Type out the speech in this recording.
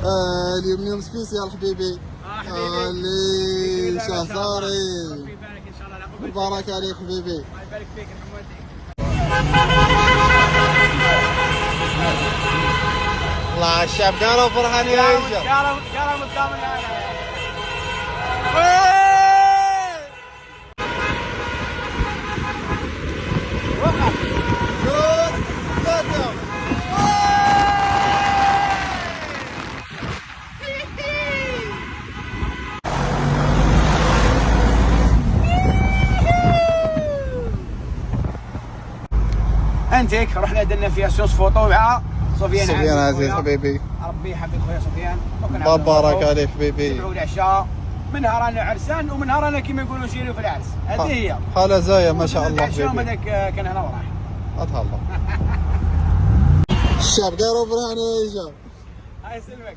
اليوم يوم سبيسيال حبيبي. حبيبي اللي شهري. ربي يبارك ان شاء الله. لا مبارك عليك حبيبي. الله يبارك فيك حمودي. الله على الشعب كانوا فرحانين يا رجال. قالوا متضامن معنا. انتك رحنا درنا فيها سيونس فوتو مع سفيان عزيز حبيبي. ربي يحفظك خويا سفيان. مبارك عليك حبيبي. تبعوا العشاء من نهار رانا عرسان ومن نهار رانا كيما يقولوا نشيلوا في العرس. هذه هي حالة زايا ما شاء الله حبيبي. حبيبي. هذاك كان هنا وراح. الله. الشعب قالوا فرحانين يا رجال. هاي سلمك.